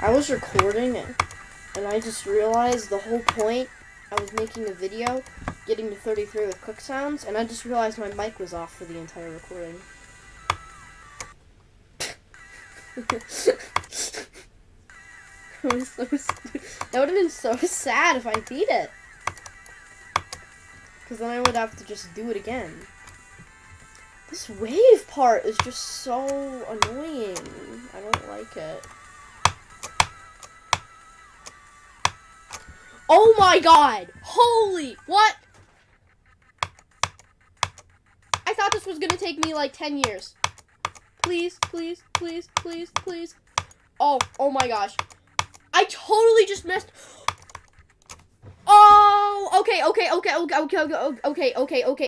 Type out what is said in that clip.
I was recording and I just realized the whole point. I was making a video, getting to 33 with clicksounds, and I just realized my mic was off for the entire recording. That would have been so sad if I beat it. Because then I would have to just do it again. This wave part is just so annoying. I don't like it. Oh my god! Holy, what? I thought this was gonna take me like 10 years. Please, please, please, please, please. Oh my gosh. I totally just missed. Oh, okay.